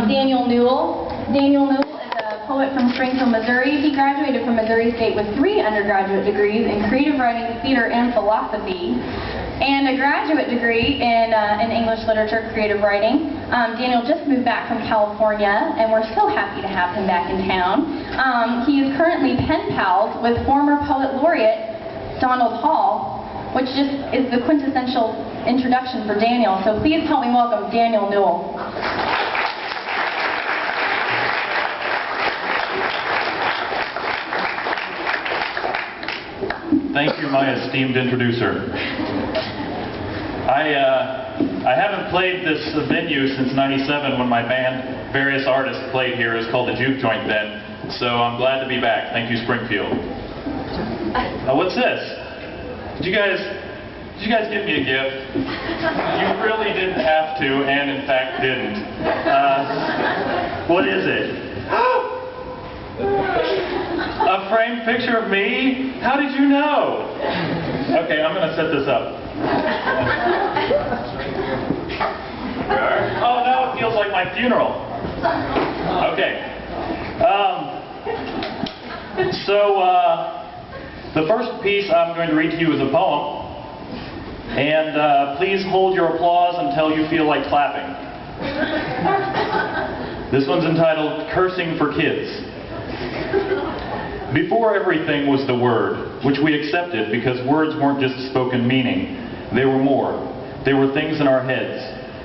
Daniel Newell. Daniel Newell is a poet from Springfield, Missouri. He graduated from Missouri State with 3 undergraduate degrees in creative writing, theater, and philosophy, and a graduate degree in English literature, creative writing. Daniel just moved back from California, and we're so happy to have him back in town. He is currently pen pals with former poet laureate Donald Hall, which just is the quintessential introduction for Daniel. So please help me welcome Daniel Newell. Thank you, my esteemed introducer. I haven't played this venue since '97 when my band, Various Artists, played here. It was called the Juke Joint then. So I'm glad to be back. Thank you, Springfield. What's this? Did you guys give me a gift? You really didn't have to, and in fact didn't. What is it? A framed picture of me? How did you know? Okay, I'm going to set this up. Oh no, it feels like my funeral. Okay. The first piece I'm going to read to you is a poem. And please hold your applause until you feel like clapping. This one's entitled Cursing for Kids. Before everything was the word, which we accepted because words weren't just spoken meaning. They were more. They were things in our heads,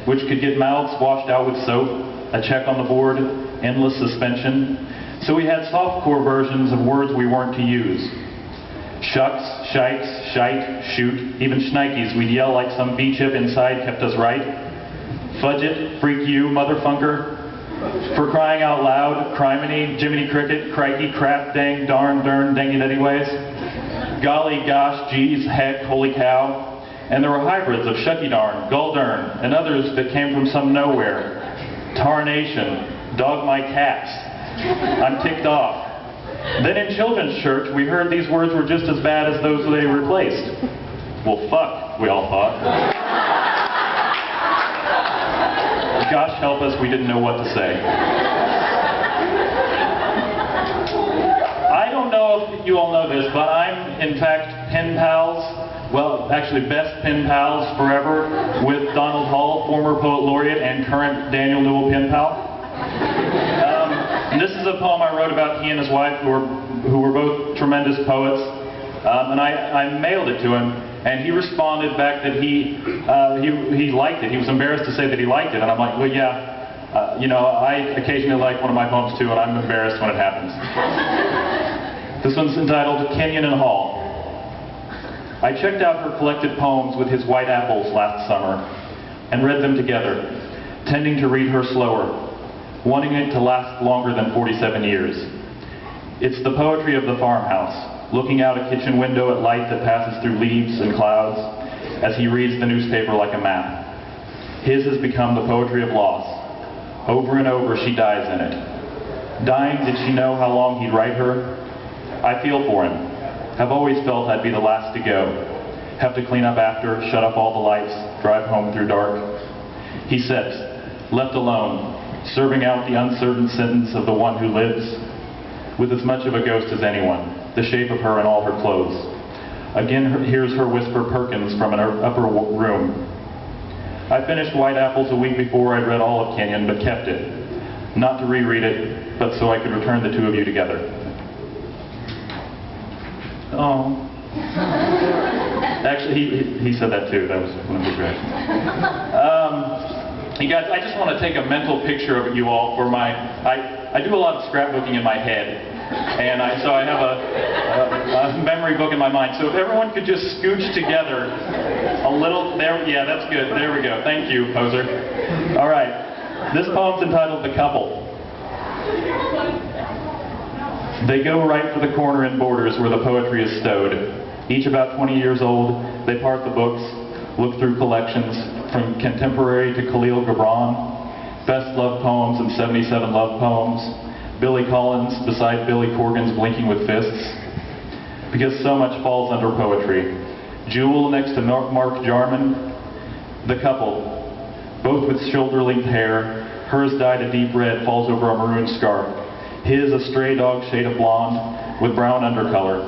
which could get mouths washed out with soap, a check on the board, endless suspension. So we had softcore versions of words we weren't to use. Shucks, shikes, shite, shoot, even shnikes we'd yell like some B-chip inside kept us right. Fudge it, freak you, motherfunker. For crying out loud, criminy, Jiminy Cricket, crikey, crap, dang, darn, dern, dang it anyways. Golly, gosh, geez, heck, holy cow. And there were hybrids of shucky darn, gull dern, and others that came from some nowhere. Tarnation, dog my cats. I'm ticked off. Then in children's church, we heard these words were just as bad as those they replaced. Well, fuck, we all thought. Gosh help us, we didn't know what to say. I don't know if you all know this, but I'm, in fact, pen pals, well, actually best pen pals forever, with Donald Hall, former poet laureate and current Daniel Newell pen pal. And this is a poem I wrote about he and his wife, who were both tremendous poets. And I mailed it to him, and he responded back that he liked it. He was embarrassed to say that he liked it, and I'm like, well, yeah, you know, I occasionally like one of my poems too, and I'm embarrassed when it happens. This one's entitled Kenyon and Hall. I checked out her collected poems with his white apples last summer, and read them together, tending to read her slower, wanting it to last longer than 47 years. It's the poetry of the farmhouse, looking out a kitchen window at light that passes through leaves and clouds as he reads the newspaper like a map. His has become the poetry of loss. Over and over she dies in it. Dying, did she know how long he'd write her? I feel for him. Have always felt I'd be the last to go. Have to clean up after, shut up all the lights, drive home through dark. He sits, left alone, serving out the uncertain sentence of the one who lives, with as much of a ghost as anyone. The shape of her in all her clothes. Again hears her whisper Perkins from an upper room. I finished White Apples a week before I'd read all of Kenyon, but kept it. Not to reread it, but so I could return the two of you together. Oh. Actually, he said that too. That was one of his reactions. You guys, I just want to take a mental picture of you all for my... I do a lot of scrapbooking in my head. And so I have a memory book in my mind. So if everyone could just scooch together a little, there, yeah, that's good. There we go. Thank you, poser. All right. This poem's entitled The Couple. They go right for the corner in Borders where the poetry is stowed. Each about 20 years old, they part the books, look through collections, from contemporary to Khalil Gibran, best love poems and 77 love poems, Billy Collins beside Billy Corgan's Blinking with Fists, because so much falls under poetry. Jewel next to Mark Jarman, the couple, both with shoulder-length hair, Hers dyed a deep red falls over a maroon scarf. His a stray dog shade of blonde with brown undercolor.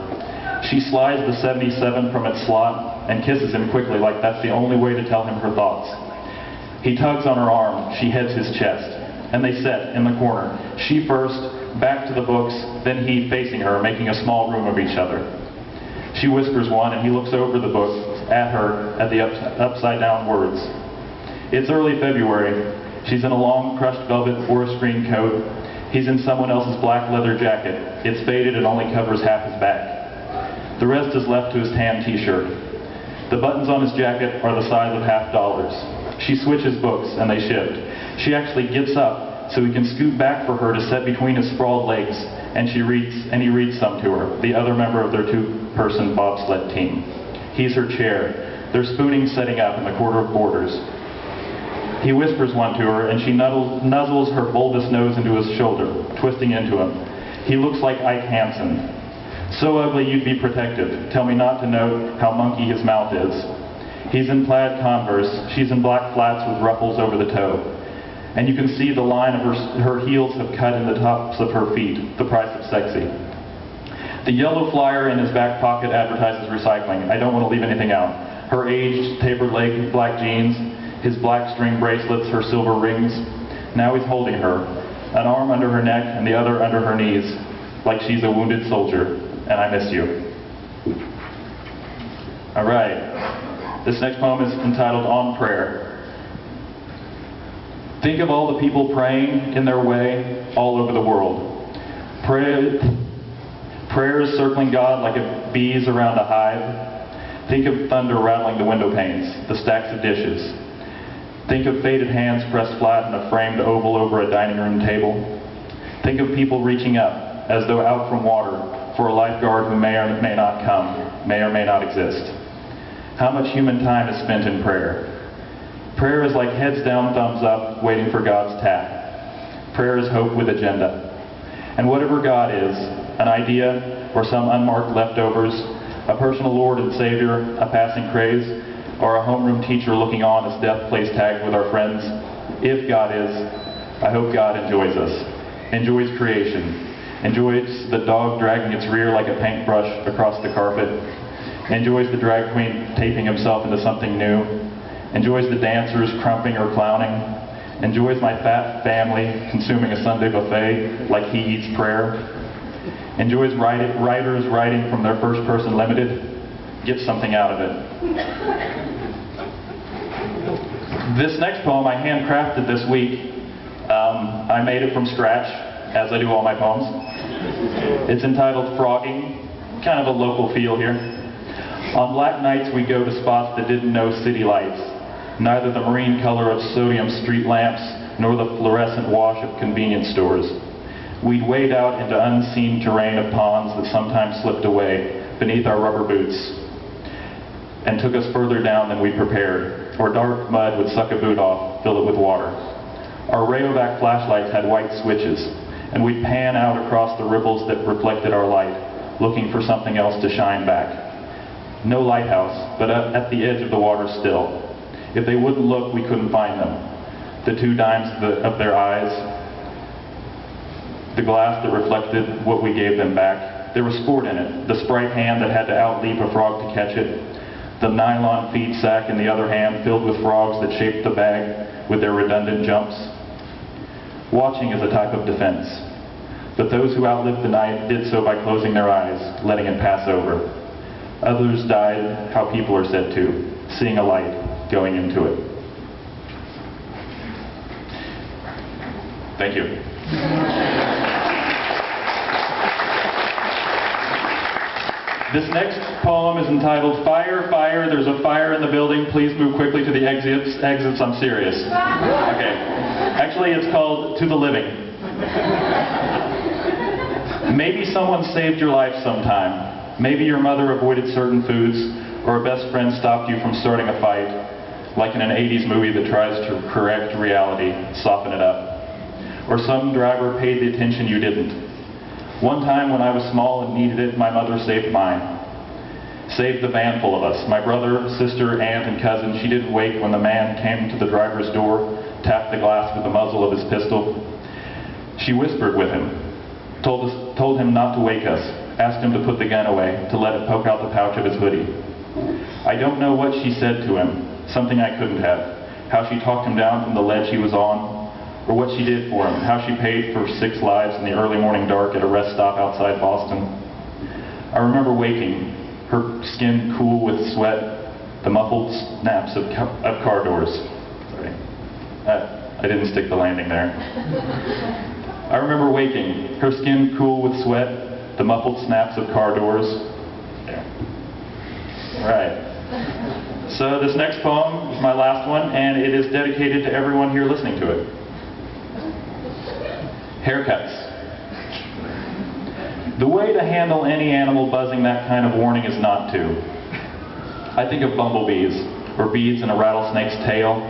She slides the 77 from its slot and kisses him quickly like that's the only way to tell him her thoughts. He tugs on her arm. She heads his chest. And they sit in the corner. She first, back to the books, then he facing her, making a small room of each other. She whispers one and he looks over the book at her at the upside down words. It's early February. She's in a long crushed velvet forest green coat. He's in someone else's black leather jacket. It's faded and only covers half his back. The rest is left to his tan t-shirt. The buttons on his jacket are the size of $50. She switches books and they shift. She actually gets up so he can scoot back for her to set between his sprawled legs, and he reads some to her, the other member of their two-person bobsled team. He's her chair. They're spooning setting up in the quarter of quarters. He whispers one to her, and she nuzzles her bulbous nose into his shoulder, twisting into him. He looks like Ike Hansen. So ugly you'd be protective. Tell me not to note how monkey his mouth is. He's in plaid Converse. She's in black flats with ruffles over the toe. And you can see the line of her heels have cut in the tops of her feet, the price of sexy. The yellow flyer in his back pocket advertises recycling. I don't want to leave anything out. Her aged, tapered leg, black jeans, his black string bracelets, her silver rings. Now he's holding her, an arm under her neck and the other under her knees, like she's a wounded soldier, and I miss you. All right, this next poem is entitled On Prayer. Think of all the people praying in their way all over the world. Prayers circling God like bees around a hive. Think of thunder rattling the window panes, the stacks of dishes. Think of faded hands pressed flat in a framed oval over a dining room table. Think of people reaching up, as though out from water, for a lifeguard who may or may not come, may or may not exist. How much human time is spent in prayer? Prayer is like heads down, thumbs up, waiting for God's tap. Prayer is hope with agenda. And whatever God is, an idea or some unmarked leftovers, a personal Lord and Savior, a passing craze, or a homeroom teacher looking on as death plays tag with our friends. If God is, I hope God enjoys us, enjoys creation, enjoys the dog dragging its rear like a paintbrush across the carpet, enjoys the drag queen taping himself into something new, enjoys the dancers crumping or clowning, enjoys my fat family consuming a Sunday buffet like he eats prayer, enjoys writers writing from their first person limited, gets something out of it. This next poem I handcrafted this week. I made it from scratch, as I do all my poems. It's entitled Frogging, kind of a local feel here. On black nights we go to spots that didn't know city lights, neither the marine color of sodium street lamps nor the fluorescent wash of convenience stores. We'd wade out into unseen terrain of ponds that sometimes slipped away beneath our rubber boots and took us further down than we prepared, or dark mud would suck a boot off, fill it with water. Our Rayovac flashlights had white switches, and we'd pan out across the ripples that reflected our light, looking for something else to shine back. No lighthouse, but at the edge of the water still. If they wouldn't look, we couldn't find them. The 2 dimes of their eyes, the glass that reflected what we gave them back. There was sport in it, the sprite hand that had to outleap a frog to catch it, the nylon feed sack in the other hand filled with frogs that shaped the bag with their redundant jumps. Watching is a type of defense, but those who outlived the night did so by closing their eyes, letting it pass over. Others died how people are said to, seeing a light, going into it. Thank you. This next poem is entitled Fire, Fire, There's a Fire in the Building. Please move quickly to the exits. I'm serious. Okay. Actually, it's called To the Living. Maybe someone saved your life sometime. Maybe your mother avoided certain foods, or a best friend stopped you from starting a fight, like in an 80s movie that tries to correct reality, soften it up. Or some driver paid the attention you didn't. One time when I was small and needed it, my mother saved mine. Saved the van full of us. My brother, sister, aunt, and cousin. She didn't wait when the man came to the driver's door, tapped the glass with the muzzle of his pistol. She whispered with him, told him not to wake us, asked him to put the gun away, to let it poke out the pouch of his hoodie. I don't know what she said to him, something I couldn't have. How she talked him down from the ledge he was on, or what she did for him, how she paid for 6 lives in the early morning dark at a rest stop outside Boston. I remember waking, her skin cool with sweat, the muffled snaps of car doors. Sorry, I didn't stick the landing there. I remember waking, her skin cool with sweat, the muffled snaps of car doors. There. Right. So this next poem is my last one, and it is dedicated to everyone here listening to it. Haircuts. The way to handle any animal buzzing that kind of warning is not to. I think of bumblebees, or beads in a rattlesnake's tail.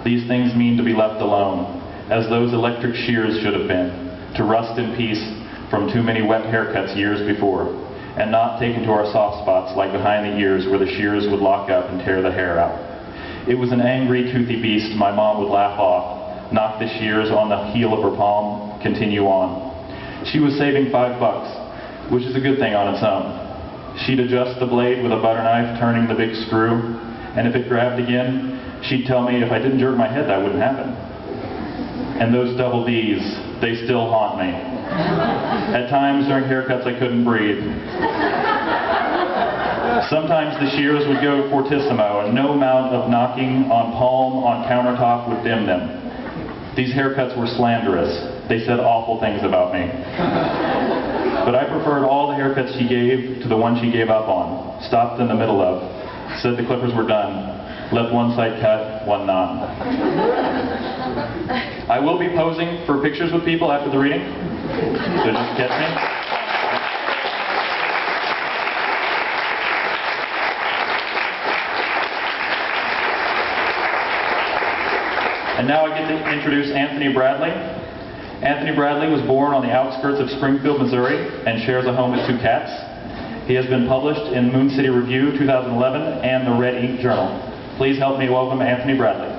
These things mean to be left alone, as those electric shears should have been, to rust in peace from too many wet haircuts years before, and not taken to our soft spots like behind the ears where the shears would lock up and tear the hair out. It was an angry, toothy beast my mom would laugh off, knock the shears on the heel of her palm, continue on. She was saving $5, which is a good thing on its own. She'd adjust the blade with a butter knife, turning the big screw, and if it grabbed again, she'd tell me if I didn't jerk my head, that wouldn't happen. And those double D's, they still haunt me. At times during haircuts, I couldn't breathe. Sometimes the shears would go fortissimo, and no amount of knocking on palm on countertop would dim them. These haircuts were slanderous. They said awful things about me. But I preferred all the haircuts she gave to the one she gave up on, stopped in the middle of, said the clippers were done, left one side cut, one not. I will be posing for pictures with people after the reading, so just catch me. And now I get to introduce Anthony Bradley. Anthony Bradley was born on the outskirts of Springfield, Missouri, and shares a home with 2 cats. He has been published in Moon City Review 2011 and the Red Ink Journal. Please help me welcome Anthony Bradley.